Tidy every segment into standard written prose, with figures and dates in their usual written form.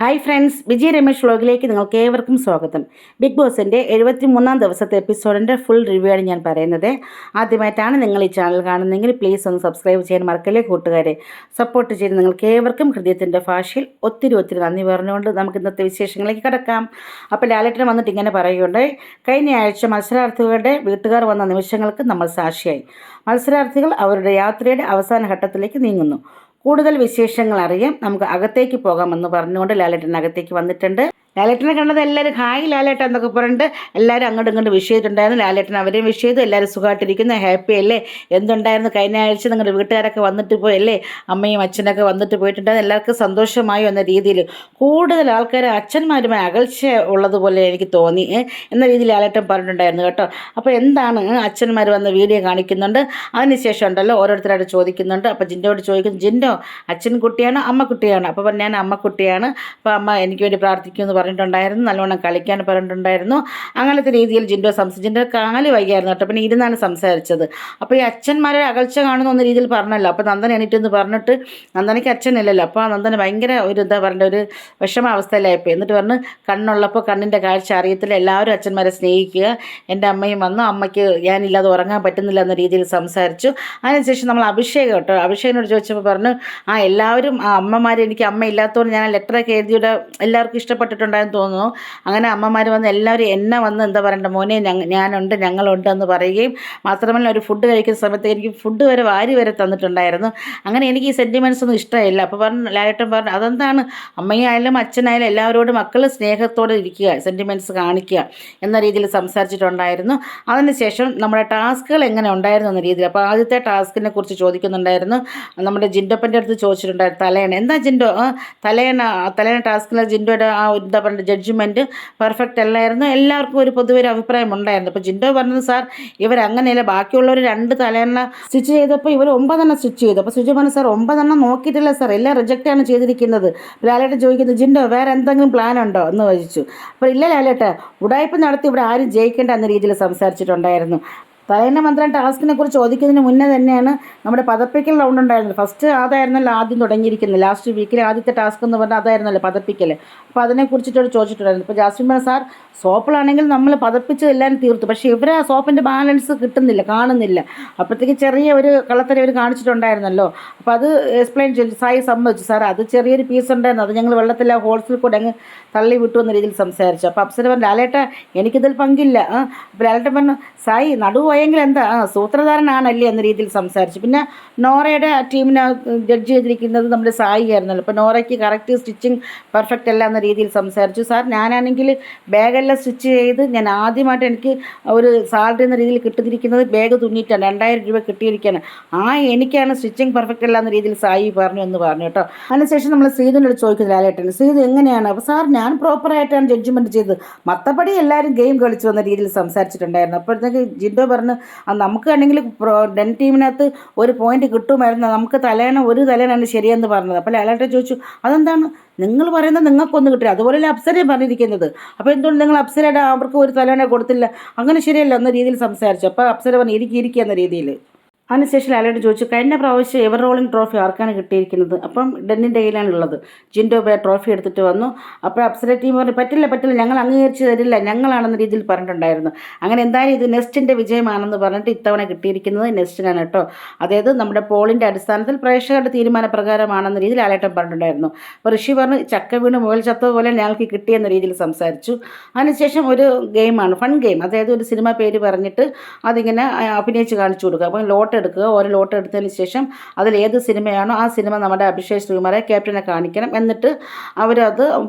Hi friends, Vijay Ramesh വ്ളോഗിലേക്ക് നിങ്ങൾക്ക് ഏവർക്കും സ്വാഗതം. ബിഗ് ബോസിൻ്റെ 73-ാം ദിവസത്തെ എപ്പിസോഡിൻ്റെ ഫുൾ റിവ്യൂ ആണ് ഞാൻ പറയുന്നത്. ആദ്യമായിട്ടാണ് നിങ്ങൾ ഈ ചാനൽ കാണുന്നതെങ്കിൽ പ്ലീസ് ഒന്ന് സബ്സ്ക്രൈബ് ചെയ്യാൻ മറക്കല്ലേ കൂട്ടുകാരെ. സപ്പോർട്ട് ചെയ്ത് നിങ്ങൾക്ക് ഏവർക്കും ഹൃദയത്തിൻ്റെ ഭാഷയിൽ ഒത്തിരി നന്ദി പറഞ്ഞുകൊണ്ട് നമുക്ക് ഇന്നത്തെ വിശേഷങ്ങളിലേക്ക് കിടക്കാം. അപ്പോൾ ലാലേട്ടൻ വന്നിട്ട് ഇങ്ങനെ പറയുകയുണ്ടായി, കഴിഞ്ഞ ആഴ്ച മത്സരാർത്ഥികളുടെ വീട്ടുകാർ വന്ന നിമിഷങ്ങൾക്ക് നമ്മൾ സാക്ഷിയായി. മത്സരാർത്ഥികൾ അവരുടെ യാത്രയുടെ അവസാന ഘട്ടത്തിലേക്ക് നീങ്ങുന്നു. കൂടുതൽ വിശേഷങ്ങൾ അറിയാം, നമുക്ക് അകത്തേക്ക് പോകാമെന്ന് പറഞ്ഞുകൊണ്ട് ലാലേട്ടൻ അകത്തേക്ക് വന്നിട്ടുണ്ട്. ലാലേട്ടനെ കണ്ടത് എല്ലാവരും ഹായ് ലാലേട്ടൻ എന്നൊക്കെ പറഞ്ഞിട്ട് എല്ലാവരും അങ്ങോട്ടും ഇങ്ങോട്ട് വിഷ് ചെയ്തിട്ടുണ്ടായിരുന്നു. ലാലേട്ടൻ അവരെയും വിഷ് ചെയ്തു. എല്ലാവരും സുഖമായിട്ടിരിക്കുന്നു, ഹാപ്പി അല്ലേ, എന്തുണ്ടായിരുന്നു കഴിഞ്ഞ ആഴ്ച നിങ്ങളുടെ വീട്ടുകാരൊക്കെ വന്നിട്ട് പോയല്ലേ, അമ്മയും അച്ഛനൊക്കെ വന്നിട്ട് പോയിട്ടുണ്ടായിരുന്നു, എല്ലാവർക്കും സന്തോഷമായോ എന്ന രീതിയിൽ കൂടുതൽ ആൾക്കാർ അച്ഛന്മാരുമായി അകൽച്ച ഉള്ളതുപോലെ എനിക്ക് തോന്നി എന്ന രീതിയിൽ ലാലേട്ടൻ പറഞ്ഞിട്ടുണ്ടായിരുന്നു കേട്ടോ. അപ്പോൾ എന്താണ് അച്ഛന്മാർ വന്ന വീഡിയോ കാണിക്കുന്നുണ്ട്, അതിനുശേഷം ഉണ്ടല്ലോ ഓരോരുത്തരായിട്ട് ചോദിക്കുന്നുണ്ട്. അപ്പോൾ ജിൻഡോട് ചോദിക്കുന്നു, ജിൻഡോ അച്ഛൻ കുട്ടിയാണോ അമ്മ കുട്ടിയാണോ? അപ്പോൾ ഞാൻ അമ്മക്കുട്ടിയാണ്, അപ്പോൾ അമ്മ എനിക്ക് വേണ്ടി പ്രാർത്ഥിക്കുമെന്ന് പറഞ്ഞിട്ടുണ്ടായിരുന്നു, നല്ലോണം കളിക്കാൻ പറഞ്ഞിട്ടുണ്ടായിരുന്നു. അങ്ങനത്തെ രീതിയിൽ ജിൻഡോ കാല് വൈകിയായിരുന്നു കേട്ടോ. പിന്നെ ഇരുന്നാണ് സംസാരിച്ചത്. അപ്പോൾ ഈ അച്ഛന്മാരെ അകൽച്ച കാണുന്ന എന്ന രീതിയിൽ പറഞ്ഞല്ലോ. അപ്പോൾ നന്ദന എണീറ്റെന്ന് പറഞ്ഞിട്ട് നന്ദനയ്ക്ക് അച്ഛനില്ലല്ലോ. അപ്പോൾ ആ നന്ദന ഭയങ്കര ഒരു പറയേണ്ട ഒരു വിഷമാവസ്ഥയിലായിപ്പോയി. എന്നിട്ട് പറഞ്ഞ് കണ്ണുള്ളപ്പോൾ കണ്ണിൻ്റെ കാഴ്ച അറിയത്തില്ല, എല്ലാവരും അച്ഛന്മാരെ സ്നേഹിക്കുക, എൻ്റെ അമ്മയും വന്നു, അമ്മയ്ക്ക് ഞാനില്ലാതെ ഉറങ്ങാൻ പറ്റുന്നില്ല എന്ന രീതിയിൽ സംസാരിച്ചു. അതിനുശേഷം നമ്മൾ അഭിഷേകം കേട്ടോ, അഭിഷേകിനോട് ചോദിച്ചപ്പോൾ പറഞ്ഞു, എല്ലാവരും അമ്മമാർ, എനിക്ക് അമ്മ ഇല്ലാത്തതുകൊണ്ട് ഞാൻ ലെറ്ററൊക്കെ എഴുതിയുടെ എല്ലാവർക്കും ഇഷ്ടപ്പെട്ടിട്ടുണ്ടായെന്ന് തോന്നുന്നു. അങ്ങനെ അമ്മമാർ വന്ന് എല്ലാവരും എന്നെ വന്ന് എന്താ പറയണ്ട, മോനെ ഞാനുണ്ട് ഞങ്ങളുണ്ട് എന്ന് പറയുകയും മാത്രമല്ല ഒരു ഫുഡ് കഴിക്കുന്ന സമയത്ത് എനിക്ക് ഫുഡ് വരെ വാരി വരെ തന്നിട്ടുണ്ടായിരുന്നു. അങ്ങനെ എനിക്ക് ഈ സെൻറ്റിമെൻറ്റ്സ് ഒന്നും ഇഷ്ടമില്ല. അപ്പോൾ ലാലേട്ടൻ പറഞ്ഞു, അതെന്താണ് അമ്മയായാലും അച്ഛനായാലും എല്ലാവരോടും മക്കൾ സ്നേഹത്തോടെ ഇരിക്കുക, സെൻറ്റിമെൻറ്റ്സ് കാണിക്കുക എന്ന രീതിയിൽ സംസാരിച്ചിട്ടുണ്ടായിരുന്നു. അതിനുശേഷം നമ്മുടെ ടാസ്കുകൾ എങ്ങനെ ഉണ്ടായിരുന്നു എന്ന രീതിയിൽ, അപ്പോൾ ആദ്യത്തെ ടാസ്കിനെ കുറിച്ച് ചോദിക്കുന്നുണ്ടായിരുന്നു. നമ്മുടെ ജിൻഡോപ്പൻ്റെ അടുത്ത് ചോദിച്ചിട്ടുണ്ടായിരുന്നു, തലയണ എന്താ ജിൻഡോ, തലയണ ടാസ്കിലെ ജിൻഡോയുടെ ആ എന്താ പറയുക ജഡ്ജ്മെൻറ്റ് പെർഫെക്റ്റ് അല്ലായിരുന്നു, എല്ലാവർക്കും ഒരു പൊതുവെ ഒരു അഭിപ്രായം ഉണ്ടായിരുന്നു. അപ്പോൾ ജിൻഡോ പറഞ്ഞത്, സാർ ഇവരങ്ങനെയല്ല, ബാക്കിയുള്ളവർ 2 തലയണ സ്റ്റിച്ച് ചെയ്തപ്പോൾ ഇവർ 9 സ്റ്റിച്ച് ചെയ്തു. അപ്പോൾ സുജി പറഞ്ഞു, സാർ 9 നോക്കിയിട്ടില്ല സാർ, എല്ലാം റിജക്റ്റാണ് ചെയ്തിരിക്കുന്നത്. ലാലേട്ടൻ ചോദിക്കുന്നത്, ജിൻഡോ വേറെ എന്തെങ്കിലും പ്ലാൻ ഉണ്ടോ എന്ന് ചോദിച്ചു. അപ്പോൾ ഇല്ല ലാലേട്ട, ഉടായ്പ നടത്തി ഇവിടെ ആരും ജയിക്കേണ്ട എന്ന രീതിയിൽ സംസാരിച്ചിട്ടുണ്ടായിരുന്നു. തലേന്ന മന്ത്രം ടാസ്കിനെ കുറിച്ച് ചോദിക്കുന്നതിന് മുന്നേ തന്നെയാണ് നമ്മുടെ പതപ്പിക്കൽ റൗണ്ട് ഉണ്ടായിരുന്നത്. ഫസ്റ്റ് അതായിരുന്നല്ലോ ആദ്യം തുടങ്ങിയിരിക്കുന്നത്, ലാസ്റ്റ് വീക്കിലെ ആദ്യത്തെ ടാസ്ക് എന്ന് പറഞ്ഞാൽ അതായിരുന്നല്ലോ പതപ്പിക്കൽ. അപ്പോൾ അതിനെക്കുറിച്ചിട്ടൊരു ചോദിച്ചിട്ടുണ്ടായിരുന്നു. ഇപ്പോൾ ജാസ്മിൻ പറഞ്ഞ, സാർ സോപ്പിലാണെങ്കിൽ നമ്മൾ പതപ്പിച്ച് എല്ലാം തീർത്തു, പക്ഷേ ഇവർ ആ സോപ്പിൻ്റെ ബാലൻസ് കിട്ടുന്നില്ല, കാണുന്നില്ല. അപ്പോഴത്തേക്ക് ചെറിയ ഒരു കള്ളത്തരം ഇവർ കാണിച്ചിട്ടുണ്ടായിരുന്നല്ലോ. അപ്പോൾ അത് എക്സ്പ്ലെയിൻ ചെയ്തു, സായി സമ്മതിച്ചു, സാർ അത് ചെറിയൊരു പീസ് ഉണ്ടായിരുന്നു, അത് ഞങ്ങൾ വെള്ളത്തിൽ ഹോൾസിൽ കൂടെ അങ്ങ് തള്ളി വിട്ടു എന്ന രീതിയിൽ സംസാരിച്ചു. അപ്പോൾ അപ്സര പറഞ്ഞു, ലാലേട്ട എനിക്കിതിൽ പങ്കില്ല. അപ്പോൾ ലാലേട്ടൻ പറഞ്ഞു, സായി നടുവായെങ്കിൽ എന്താ സൂത്രധാരനാണല്ലേ എന്ന രീതിയിൽ സംസാരിച്ചു. പിന്നെ നോറയുടെ ടീമിനെ ജഡ്ജ് ചെയ്തിരിക്കുന്നത് നമ്മുടെ സായി ആയിരുന്നല്ലോ. അപ്പോൾ നോറയ്ക്ക് കറക്റ്റ് സ്റ്റിച്ചിങ് പെർഫെക്റ്റ് അല്ല എന്ന രീതിയിൽ സംസാരിച്ചു. സാർ ഞാനാണെങ്കിൽ ബാഗെല്ലാം സ്റ്റിച്ച് ചെയ്ത് ഞാൻ ആദ്യമായിട്ട് എനിക്ക് ഒരു സാലറി എന്ന രീതിയിൽ കിട്ടിയിരിക്കുന്നത് ബാഗ് തുന്നിയിട്ടാണ്, 2000 രൂപ കിട്ടിയിരിക്കുകയാണ്, എനിക്കാണ് സ്റ്റിച്ചിങ് പെർഫെക്റ്റ് അല്ല എന്ന രീതിയിൽ സായി പറഞ്ഞു എന്ന് പറഞ്ഞു കേട്ടോ. അതിനുശേഷം നമ്മൾ ശ്രീധുനോട് ചോദിക്കുന്നത് ലാലേട്ടൻ, ശ്രീധു എങ്ങനെയാണ്? അപ്പോൾ സാർ ഞാൻ പ്രോപ്പറായിട്ടാണ് ജഡ്ജ്മെൻറ്റ് ചെയ്തത്, മത്തപ്പടി എല്ലാവരും ഗെയിം കളിച്ചു എന്ന രീതിയിൽ സംസാരിച്ചിട്ടുണ്ടായിരുന്നു. അപ്പോഴത്തേക്ക് ജിൻഡോ പറഞ്ഞു, നമുക്ക് ആണെങ്കിൽ ഡെൻ ടീമിനകത്ത് ഒരു പോയിന്റ് കിട്ടുമായിരുന്നു, നമുക്ക് ഒരു തലേനാണ് ശരിയെന്ന് പറഞ്ഞത്. അപ്പോൾ ലാലേട്ടൻ ചോദിച്ചു, അതെന്താണ് നിങ്ങൾ പറയുന്നത്, നിങ്ങൾക്കൊന്നും കിട്ടില്ല, അതുപോലെ അപ്സരയും പറഞ്ഞിരിക്കുന്നത്, അപ്പോൾ എന്തുകൊണ്ട് നിങ്ങൾ അപ്സരയുടെ അവർക്ക് ഒരു തലേനെ കൊടുത്തില്ല, അങ്ങനെ ശരിയല്ല എന്ന രീതിയിൽ സംസാരിച്ചു. അപ്പോൾ അപ്സര പറഞ്ഞു, ഇരിക്കുക എന്ന രീതിയിൽ. അതിനുശേഷം ലാലേട്ടൻ ചോദിച്ചു, കഴിഞ്ഞ പ്രാവശ്യം എവർ റോളിംഗ് ട്രോഫി ആർക്കാണ് കിട്ടിയിരിക്കുന്നത്? അപ്പം ഡെന്നിൻ്റെ കയ്യിലാണുള്ളത്. ജിൻഡോ ട്രോഫി എടുത്തിട്ട് വന്നു. അപ്പോൾ അപ്സര ടീം പറഞ്ഞു, പറ്റില്ല ഞങ്ങൾ അംഗീകരിച്ച് തരില്ല, ഞങ്ങളാണെന്ന രീതിയിൽ പറഞ്ഞിട്ടുണ്ടായിരുന്നു. അങ്ങനെ എന്തായാലും ഇത് നെസ്റ്റിൻ്റെ വിജയമാണെന്ന് പറഞ്ഞിട്ട് ഇത്തവണ കിട്ടിയിരിക്കുന്നത് നെസ്റ്റിനാണ് കേട്ടോ. അതായത് നമ്മുടെ പോളിൻ്റെ അടിസ്ഥാനത്തിൽ പ്രേക്ഷകരുടെ തീരുമാനപ്രകാരമാണെന്ന രീതിയിൽ ലാലേട്ടൻ പറഞ്ഞിട്ടുണ്ടായിരുന്നു. അപ്പോൾ ഋഷി പറഞ്ഞു, ചക്ക വീണ് മുയൽ ചത്തതുപോലെ ഞങ്ങൾക്ക് കിട്ടിയെന്ന രീതിയിൽ സംസാരിച്ചു. അതിനുശേഷം ഒരു ഗെയിമാണ്, ഫൺ ഗെയിം, അതായത് ഒരു സിനിമ പേര് പറഞ്ഞിട്ട് അതിങ്ങനെ അഭിനയിച്ച് കാണിച്ചു കൊടുക്കുക. അപ്പോൾ ലോട്ട് എടുക്കുക, ഓരോ ലോട്ട് എടുത്തതിന് ശേഷം അതിൽ ഏത് സിനിമയാണോ ആ സിനിമ നമ്മുടെ അഭിഷേക് ശ്രീകുമാരെ ക്യാപ്റ്റനെ കാണിക്കണം, എന്നിട്ട് അവരത്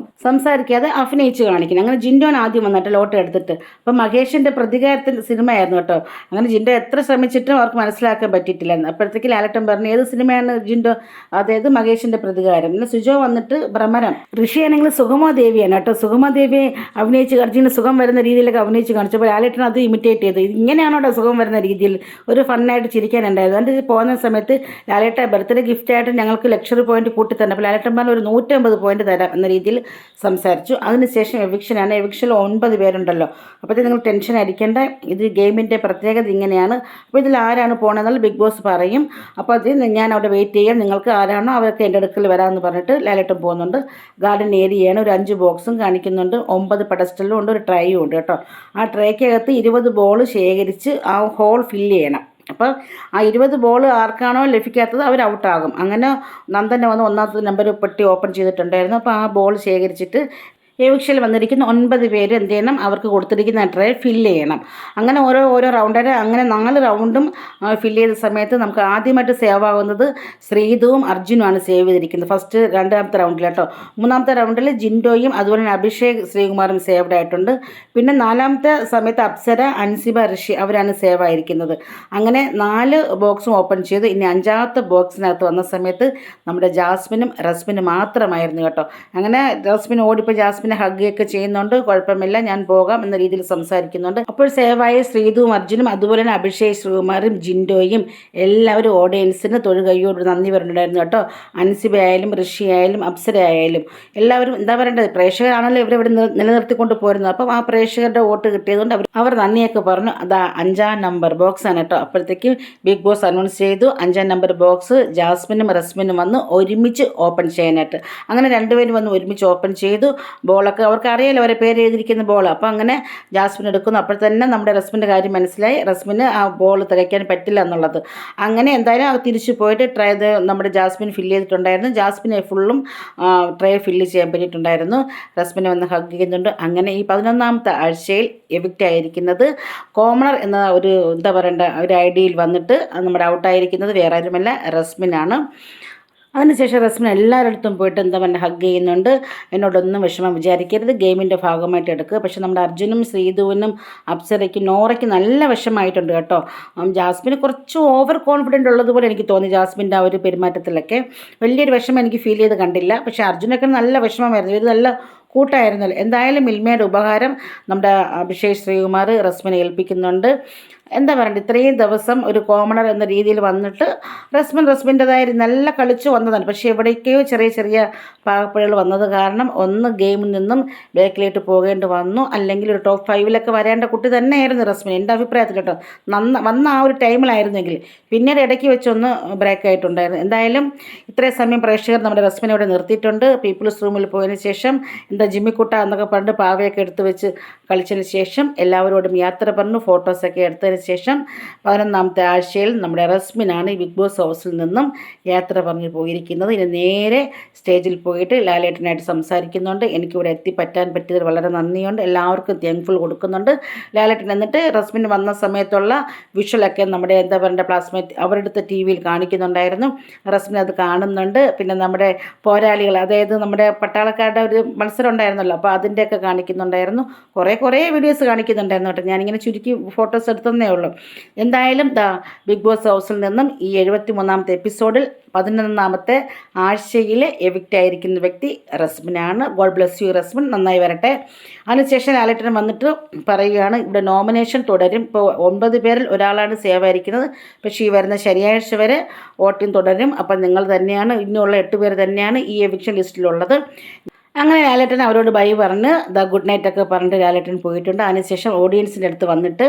സംസാരിക്കാതെ അഭിനയിച്ച് കാണിക്കണം. അങ്ങനെ ജിൻഡോൻ ആദ്യം വന്നിട്ട് ലോട്ട് എടുത്തിട്ട്, അപ്പം മഹേഷിൻ്റെ പ്രതികാരത്തിൻ്റെ സിനിമയായിരുന്നു കേട്ടോ. അങ്ങനെ ജിൻഡോ എത്ര ശ്രമിച്ചിട്ടും അവർക്ക് മനസ്സിലാക്കാൻ പറ്റിയിട്ടില്ലായിരുന്നു. അപ്പോഴത്തേക്ക് ലാലേട്ടൻ പറഞ്ഞു, ഏത് സിനിമയാണ് ജിൻഡോ? അതായത് മഹേഷിൻ്റെ പ്രതികാരം. പിന്നെ സുജോ വന്നിട്ട് ഭ്രമരം. ഋഷിയാണെങ്കിൽ സുഗമോ ദേവിയാണ് കേട്ടോ. സുഗമോ ദേവിയെ അഭിനയിച്ച് കാണിച്ചിട്ട് സുഖം വരുന്ന രീതിയിലൊക്കെ അഭിനയിച്ച് കാണിച്ചപ്പോൾ ലാലേട്ടൻ അത് ഇമിറ്റേറ്റ് ചെയ്ത്, ഇങ്ങനെയാണോ സുഖം വരുന്ന രീതിയിൽ ഒരു ഫണ്ണായിട്ട് ചിരിക്കാൻ മേടിക്കാനുണ്ടായിരുന്നു. എൻ്റെ പോകുന്ന സമയത്ത് ലാലേട്ട ബർത്ത്ഡേ ഗിഫ്റ്റായിട്ട് ഞങ്ങൾക്ക് ലക്ഷറി പോയിന്റ് കൂട്ടി തന്നെ. അപ്പോൾ ലാലേട്ടൻ പറഞ്ഞ ഒരു 150 പോയിന്റ് തരാം എന്ന രീതിയിൽ സംസാരിച്ചു. അതിനുശേഷം എവിക്ഷനാണ്. എവിക്ഷനിൽ 9 പേരുണ്ടല്ലോ. അപ്പോഴത്തേക്ക് നിങ്ങൾ ടെൻഷൻ അടിക്കേണ്ട. ഇത് ഗെയിമിൻ്റെ പ്രത്യേകത ഇങ്ങനെയാണ്. അപ്പോൾ ഇതിൽ ആരാണ് പോകണമെന്നുള്ള ബിഗ് ബോസ് പറയും. അപ്പോൾ അതിൽ ഞാൻ അവിടെ വെയിറ്റ് ചെയ്യാം. നിങ്ങൾക്ക് ആരാണോ അവർക്ക് എൻ്റെ അടുക്കൽ വരാമെന്ന് പറഞ്ഞിട്ട് ലാലേട്ടൻ പോകുന്നുണ്ട്. ഗാർഡൻ ഏരിയയാണ്. ഒരു 5 ബോക്സും കാണിക്കുന്നുണ്ട്. 9 പെഡസ്റ്റലും ഉണ്ട്. ഒരു ട്രൈയും ഉണ്ട് കേട്ടോ. ആ ട്രേക്കകത്ത് 20 ബോൾ ശേഖരിച്ച് ആ ഹോൾ ഫില്ല് ചെയ്യണം. അപ്പോൾ ആ 20 ബോൾ ആർക്കാണോ ലഭിക്കാത്തത് അവർ ഔട്ടാകും. അങ്ങനെ നന്ദനെ വന്ന് 1ാമത്തെ നമ്പർ പെട്ടി ഓപ്പൺ ചെയ്തിട്ടുണ്ടായിരുന്നു. അപ്പോൾ ആ ബോൾ ശേഖരിച്ചിട്ട് എവിക്ഷനിൽ വന്നിരിക്കുന്ന 9 പേര് എന്ത് ചെയ്യണം, അവർക്ക് കൊടുത്തിരിക്കുന്ന ട്രേ ഫില്ല് ചെയ്യണം. അങ്ങനെ ഓരോ റൗണ്ടായിട്ട് അങ്ങനെ 4 റൗണ്ടും ഫില്ല് ചെയ്ത സമയത്ത് നമുക്ക് ആദ്യമായിട്ട് സേവ് ആകുന്നത് ശ്രീതുവും അർജുനുമാണ് സേവ് ചെയ്തിരിക്കുന്നത്. ഫസ്റ്റ് 2ാമത്തെ റൗണ്ടിൽ കേട്ടോ. 3ാമത്തെ റൗണ്ടിൽ ജിൻഡോയും അതുപോലെ തന്നെ അഭിഷേക് ശ്രീകുമാറും സേവ്ഡ് ആയിട്ടുണ്ട്. പിന്നെ 4ാമത്തെ സമയത്ത് അപ്സര, അൻസിബ, ഋഷി അവരാണ് സേവ് ആയിരിക്കുന്നത്. അങ്ങനെ 4 ബോക്സും ഓപ്പൺ ചെയ്ത് ഇനി 5ാമത്തെ ബോക്സിനകത്ത് വന്ന സമയത്ത് നമ്മുടെ ജാസ്മിനും റസ്മിനും മാത്രമായിരുന്നു കേട്ടോ. അങ്ങനെ ജാസ്മിൻ ഓടിപ്പോൾ ജാസ്മിൻ ഹഗ്ഗൊക്കെ ചെയ്യുന്നുണ്ട്. കുഴപ്പമില്ല, ഞാൻ പോകാം എന്ന രീതിയിൽ സംസാരിക്കുന്നുണ്ട്. അപ്പോൾ സേവായ ശ്രീതുവും അർജുനും അതുപോലെ തന്നെ അഭിഷേക് ശ്രീകുമാറും ജിൻഡോയും എല്ലാവരും ഓഡിയൻസിന് തൊഴുകൈയോട് നന്ദി പറഞ്ഞിട്ടുണ്ടായിരുന്നു കേട്ടോ. അൻസിബ ആയാലും ഋഷി ആയാലും അപ്സര ആയാലും എല്ലാവരും എന്താ പറയേണ്ടത്, പ്രേക്ഷകരാണല്ലോ ഇവരിവിടെ നിലനിർത്തിക്കൊണ്ട് പോരുന്നത്. അപ്പം ആ പ്രേക്ഷകരുടെ വോട്ട് കിട്ടിയതുകൊണ്ട് അവർ നന്ദിയൊക്കെ പറഞ്ഞു. അതാ 5ാം നമ്പർ ബോക്സ് ആണ് കേട്ടോ. അപ്പോഴത്തേക്ക് ബിഗ് ബോസ് അനൗൺസ് ചെയ്തു 5ാം നമ്പർ ബോക്സ് ജാസ്മിനും റസ്മിനും വന്ന് ഒരുമിച്ച് ഓപ്പൺ ചെയ്യാനായിട്ട്. അങ്ങനെ 2 പേരും വന്ന് ഒരുമിച്ച് ഓപ്പൺ ചെയ്തു. ബോളൊക്കെ അവർക്ക് അറിയാലോ, അവരെ പേര് എഴുതിയിരിക്കുന്ന ബോൾ. അപ്പോൾ അങ്ങനെ ജാസ്മിൻ എടുക്കുന്നു. അപ്പോൾ തന്നെ നമ്മുടെ റസ്മിൻ്റെ കാര്യം മനസ്സിലായി. റസ്മിന് ആ ബോൾ തികയ്ക്കാൻ പറ്റില്ല എന്നുള്ളത്. അങ്ങനെ എന്തായാലും അവർ തിരിച്ചു പോയിട്ട് ട്രൈ നമ്മുടെ ജാസ്മിൻ ഫില്ല് ചെയ്തിട്ടുണ്ടായിരുന്നു. ജാസ്മിനെ ഫുള്ളും ട്രേ ഫില്ല് ചെയ്യാൻ പറ്റിയിട്ടുണ്ടായിരുന്നു. റസ്മിനെ വന്ന് ഹഗ് ചെയ്യുന്നുണ്ട്. അങ്ങനെ ഈ 11ാമത്തെ ആഴ്ചയിൽ എവിക്റ്റ് ആയിരിക്കുന്നത് കോമണർ എന്ന ഒരു എന്താ പറയേണ്ട ഒരു ഐഡിയയിൽ വന്നിട്ട് നമ്മുടെ ഔട്ടായിരിക്കുന്നത് വേറെ ആരുമല്ല, റസ്മിനാണ്. അതിനുശേഷം റസ്മിൻ എല്ലാവരുടെ പോയിട്ട് എന്താ പറയുക ഹഗ് ചെയ്യുന്നുണ്ട്. എന്നോടൊന്നും വിഷമം വിചാരിക്കരുത്, ഗെയിമിൻ്റെ ഭാഗമായിട്ട് എടുക്കുക. പക്ഷേ നമ്മുടെ അർജുനും ശ്രീധുവിനും അപ്സരയ്ക്കും നോറയ്ക്കും നല്ല വിഷമമായിട്ടുണ്ട് കേട്ടോ. ജാസ്മിന് കുറച്ച് ഓവർ കോൺഫിഡൻ്റ് ഉള്ളതുപോലെ എനിക്ക് തോന്നി. ജാസ്മിൻ്റെ ആ ഒരു പെരുമാറ്റത്തിലൊക്കെ വലിയൊരു വിഷമം എനിക്ക് ഫീൽ ചെയ്ത് കണ്ടില്ല. പക്ഷേ അർജുനൊക്കെ നല്ല വിഷമമായിരുന്നു. ഇത് നല്ല കൂട്ടായിരുന്നല്ലോ. എന്തായാലും മിൽമയുടെ ഉപകാരം നമ്മുടെ അഭിഷേക് ശ്രീകുമാർ റസ്മിനെ ഏൽപ്പിക്കുന്നുണ്ട്. എന്താ പറയണ്ടത്, ഇത്രയും ദിവസം ഒരു കോമണർ എന്ന രീതിയിൽ വന്നിട്ട് റസ്മിൻ്റെതായ നല്ല കളിച്ച് വന്നതാണ്. പക്ഷേ എവിടേക്കോ ചെറിയ പാകപ്പിഴകൾ വന്നത് കാരണം ഒന്ന് ഗെയിമിൽ നിന്നും ബാക്കിലേക്ക് പോകേണ്ടി വന്നു. അല്ലെങ്കിൽ ഒരു ടോപ്പ് 5 വരേണ്ട കുട്ടി തന്നെയായിരുന്നു റസ്മിൻ, എൻ്റെ അഭിപ്രായത്തിൽ കേട്ടോ. വന്ന ആ ഒരു ടൈമിലായിരുന്നെങ്കിൽ. പിന്നീട് ഇടയ്ക്ക് വെച്ചൊന്ന് ബ്രേക്ക് ആയിട്ടുണ്ടായിരുന്നു. എന്തായാലും ഇത്രയും സമയം പ്രേക്ഷകർ നമ്മുടെ റസ്മിനെ ഇവിടെ നിർത്തിയിട്ടുണ്ട്. പീപ്പിൾസ് റൂമിൽ പോയതിന് ശേഷം എന്താ ജിമ്മിക്കുട്ട എന്നൊക്കെ പറഞ്ഞിട്ട് പാവയൊക്കെ എടുത്ത് വെച്ച് കളിച്ചതിന് ശേഷം എല്ലാവരോടും യാത്ര പറഞ്ഞു ഫോട്ടോസൊക്കെ എടുത്തതിന് ശേഷം 11ാമത്തെ ആഴ്ചയിൽ നമ്മുടെ റസ്മിനാണ് ഈ ബിഗ് ബോസ് ഹൗസിൽ നിന്നും യാത്ര പറഞ്ഞു പോയിരിക്കുന്നത്. ഇനി നേരെ സ്റ്റേജിൽ പോയിട്ട് ലാലേട്ടനായിട്ട് സംസാരിക്കുന്നുണ്ട്. എനിക്കിവിടെ എത്തിപ്പറ്റാൻ പറ്റിയതിൽ വളരെ നന്ദിയുണ്ട്, എല്ലാവർക്കും താങ്ക്ഫുൾ കൊടുക്കുന്നുണ്ട്. ലാലേട്ടൻ എന്നിട്ട് റസ്മിൻ വന്ന സമയത്തുള്ള വിഷ്വലൊക്കെ നമ്മുടെ എന്താ പറയുക പ്ലാസ്മേറ്റ് അവരുടെ TV-യിൽ കാണിക്കുന്നുണ്ടായിരുന്നു. റസ്മിൻ അത് കാണുന്നുണ്ട്. പിന്നെ നമ്മുടെ പോരാളികൾ, അതായത് നമ്മുടെ പട്ടാളക്കാരുടെ ഒരു മത്സരം ഉണ്ടായിരുന്നല്ലോ, അപ്പോൾ അതിൻ്റെയൊക്കെ കാണിക്കുന്നുണ്ടായിരുന്നു. കുറേ വീഡിയോസ് കാണിക്കുന്നുണ്ടായിരുന്നു കേട്ടോ. ഞാനിങ്ങനെ ചുരുക്കി ഫോട്ടോസ് എടുത്തതേ ഉള്ളൂ. എന്തായാലും ബിഗ് ബോസ് ഹൗസിൽ നിന്നും ഈ 73ാമത്തെ എപ്പിസോഡിൽ 11ാമത്തെ ആഴ്ചയിൽ എവിക്റ്റ് ആയിരിക്കുന്ന വ്യക്തി റസ്മിനാണ്. ഗോഡ് ബ്ലെസ് യു റസ്മിൻ, നന്നായി വരട്ടെ. അതിനുശേഷം ലാലേട്ടൻ വന്നിട്ട് പറയുകയാണ് ഇവിടെ നോമിനേഷൻ തുടരും. ഇപ്പോൾ 9 പേരിൽ ഒരാളാണ് സേവ് ആയിരിക്കുന്നത്. പക്ഷേ ഈ വരുന്ന ശനിയാഴ്ച വരെ വോട്ടിംഗ് തുടരും. അപ്പം നിങ്ങൾ തന്നെയാണ്, ഇനിയുള്ള 8 പേര് തന്നെയാണ് ഈ എവിക്ഷൻ ലിസ്റ്റിലുള്ളത്. അങ്ങനെ ലാലേട്ടൻ അവരോട് ബൈ പറഞ്ഞ് ഗുഡ് നൈറ്റൊക്കെ പറഞ്ഞിട്ട് ലാലേട്ടൻ പോയിട്ടുണ്ട്. അതിനുശേഷം ഓഡിയൻസിൻ്റെ അടുത്ത് വന്നിട്ട്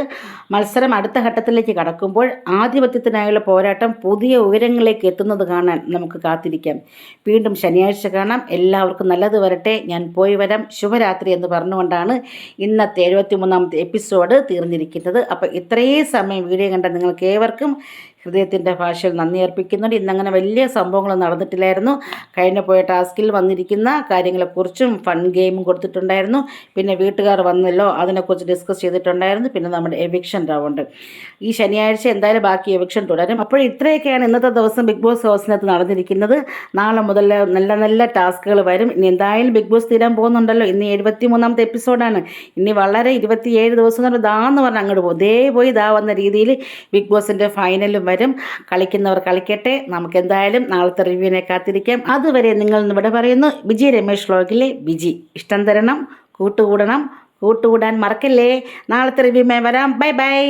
മത്സരം അടുത്ത ഘട്ടത്തിലേക്ക് കടക്കുമ്പോൾ ആധിപത്യത്തിനായുള്ള പോരാട്ടം പുതിയ ഉയരങ്ങളിലേക്ക് എത്തുന്നത് കാണാൻ നമുക്ക് കാത്തിരിക്കാം. വീണ്ടും ശനിയാഴ്ച കാണാം. എല്ലാവർക്കും നല്ലത് വരട്ടെ. ഞാൻ പോയി വരാം. ശുഭരാത്രി എന്ന് പറഞ്ഞുകൊണ്ടാണ് ഇന്നത്തെ 73ാമത്തെ എപ്പിസോഡ് തീർന്നിരിക്കുന്നത്. അപ്പോൾ ഇത്രയും സമയം വീഡിയോ കണ്ട നിങ്ങൾക്ക് ഏവർക്കും ഹൃദയത്തിൻ്റെ ഭാഷയിൽ നന്ദി അർപ്പിക്കുന്നുണ്ട്. ഇന്നങ്ങനെ വലിയ സംഭവങ്ങളൊന്നും നടന്നിട്ടില്ലായിരുന്നു. കഴിഞ്ഞ പോയ ടാസ്കിൽ വന്നിരിക്കുന്ന കാര്യങ്ങളെക്കുറിച്ചും ഫൺ ഗെയിമും കൊടുത്തിട്ടുണ്ടായിരുന്നു. പിന്നെ വീട്ടുകാർ വന്നല്ലോ, അതിനെക്കുറിച്ച് ഡിസ്കസ് ചെയ്തിട്ടുണ്ടായിരുന്നു. പിന്നെ നമ്മുടെ എവിക്ഷൻ റൗണ്ട് ഈ ശനിയാഴ്ച എന്തായാലും ബാക്കി എവിക്ഷൻ തുടരും. അപ്പോൾ ഇത്രയൊക്കെയാണ് ഇന്നത്തെ ദിവസം ബിഗ് ബോസ് ഹൗസിനകത്ത് നടന്നിരിക്കുന്നത്. നാളെ മുതൽ നല്ല ടാസ്കുകൾ വരും. ഇനി എന്തായാലും ബിഗ് ബോസ് തീരാൻ പോകുന്നുണ്ടല്ലോ. ഇന്ന് 73ാമത്തെ എപ്പിസോഡാണ്. ഇനി വളരെ 27 ദിവസം എന്ന് പറഞ്ഞാൽ അങ്ങോട്ട് പോകും. പോയി വന്ന രീതിയിൽ ബിഗ് ബോസിൻ്റെ ഫൈനലും വരും. കളിക്കുന്നവർ കളിക്കട്ടെ. നമുക്ക് എന്തായാലും നാളത്തെ റിവ്യൂവിനെ കാത്തിരിക്കാം. അതുവരെ നിങ്ങൾ ഇവിടെ പറയുന്നു ബിജി രമേശ് വ്ലോഗിലെ ബിജി. ഇഷ്ടം തരണം, കൂട്ടുകൂടാൻ മറക്കല്ലേ. നാളത്തെ റിവ്യൂമേ വരാം. ബൈ.